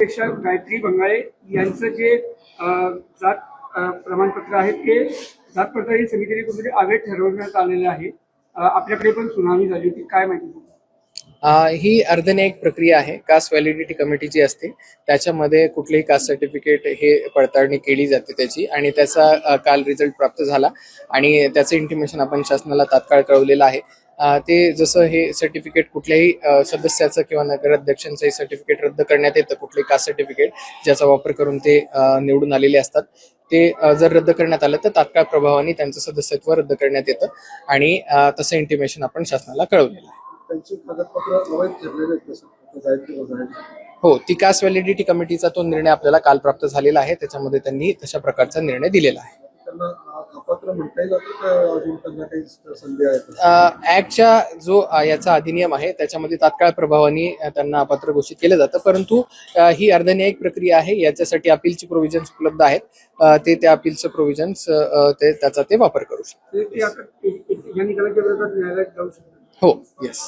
नगराध्यक्षा गायत्री बंगाळे यांचं जे जात प्रमाणपत्र आहे ते जात पडताळणी समितीने कुठेतरी अवैध ठरवण्यात आलेलं आहे. आपल्याकडे पण सुनावणी झाली होती, काय माहिती? ही अर्धन्यायिक प्रक्रिया आहे. कास्ट व्हॅलिडिटी कमिटी जी असते त्याच्यामध्ये कुठलेही कास्ट सर्टिफिकेट हे पडताळणी केली जाते त्याची, आणि त्याचा काल रिझल्ट प्राप्त झाला आणि त्याचं इंटिमेशन आपण शासनाला तात्काळ कळवलेलं आहे. ते जसं हे सर्टिफिकेट कुठल्याही सदस्याचं किंवा नगराध्यक्षांचंही सर्टिफिकेट रद्द करण्यात येतं, कुठलेही कास्ट सर्टिफिकेट ज्याचा वापर करून ते निवडून आलेले असतात ते जर रद्द करण्यात आलं तर तात्काळ प्रभावाने त्यांचं सदस्यत्व रद्द करण्यात येतं, आणि तसं इंटिमेशन आपण शासनाला कळवलेलं आहे. हो, ती कास्ट व्हॅलिडिटी कमिटीचा तो निर्णय आपल्याला काल प्राप्त झालेला आहे. त्याच्यामध्ये त्यांनी तशा प्रकारचा निर्णय दिलेला आहे. ऍक्टच्या जो याचा अधिनियम आहे त्याच्यामध्ये तात्काळ प्रभावाने त्यांना अपात्र घोषित केलं जातं, परंतु ही अर्धन्यायिक प्रक्रिया आहे. याच्यासाठी अपीलची प्रोव्हिजन्स उपलब्ध आहेत. ते त्या अपीलचं प्रोव्हिजन्स त्याचा ते वापर करू शकतात. हो, येस.